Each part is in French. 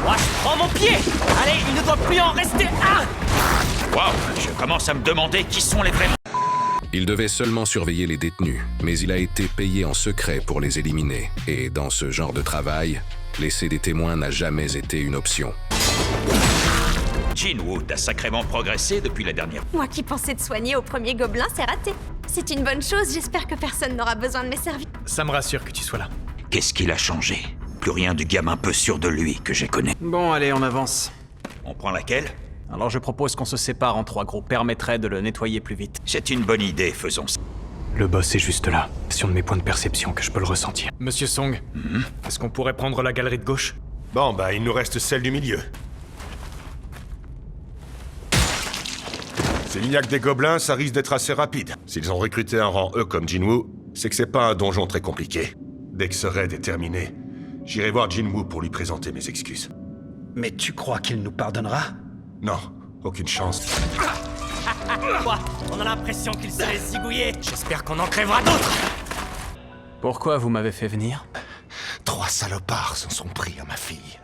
Moi, je prends mon pied. Allez, il ne doit plus en rester un. Waouh, je commence à me demander qui sont les vrais... Il devait seulement surveiller les détenus, mais il a été payé en secret pour les éliminer. Et dans ce genre de travail, laisser des témoins n'a jamais été une option. Jinwoo, t'as sacrément progressé depuis la dernière... Moi qui pensais te soigner au premier gobelin, c'est raté. C'est une bonne chose, j'espère que personne n'aura besoin de mes services. Ça me rassure que tu sois là. Qu'est-ce qu'il a changé? Plus rien du gamin peu sûr de lui que j'ai connu. Bon, allez, on avance. On prend laquelle? Alors je propose qu'on se sépare en 3 groupes, permettrait de le nettoyer plus vite. C'est une bonne idée, faisons ça. Le boss est juste là, sur de mes points de perception que je peux le ressentir. Monsieur Song, est-ce qu'on pourrait prendre la galerie de gauche? Bon, bah, il nous reste celle du milieu. S'il n'y a que des gobelins, ça risque d'être assez rapide. S'ils ont recruté un rang E comme Jinwoo, c'est que c'est pas un donjon très compliqué. Dès que ce raid est terminé, j'irai voir Jinwoo pour lui présenter mes excuses. Mais tu crois qu'il nous pardonnera? Non, aucune chance. Quoi? On a l'impression qu'il se laisse zigouiller. J'espère qu'on en crèvera d'autres. Pourquoi vous m'avez fait venir? 3 salopards se sont pris à ma fille.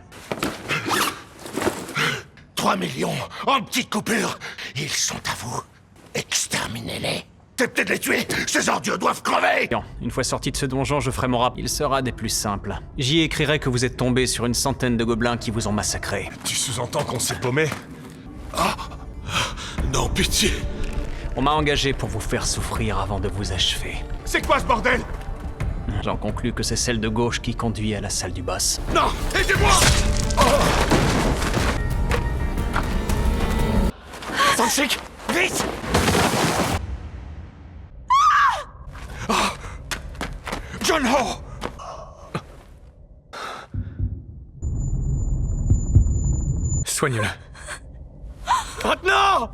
3 millions en petites coupures. Ils sont à vous. Exterminez-les. Peut-être les tuer. Ces ordures doivent crever. Une fois sorti de ce donjon, je ferai mon rap. Il sera des plus simples. J'y écrirai que vous êtes tombé sur une centaine de gobelins qui vous ont massacré. Tu sous-entends qu'on s'est paumé? Ah! Non, pitié! On m'a engagé pour vous faire souffrir avant de vous achever. C'est quoi ce bordel? J'en conclus que c'est celle de gauche qui conduit à la salle du boss. Non! Aidez-moi! Sanshik, vite! John-Ho! Soigne-le. Oh non!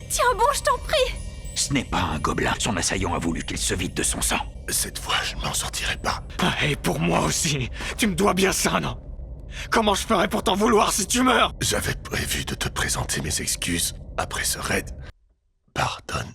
Tiens bon, je t'en prie. Ce n'est pas un gobelin. Son assaillant a voulu qu'il se vide de son sang. Cette fois, je m'en sortirai pas. Et pour moi aussi. Tu me dois bien ça, non? Comment je ferais pour t'en vouloir si tu meurs? J'avais prévu de te présenter mes excuses après ce raid. Pardonne.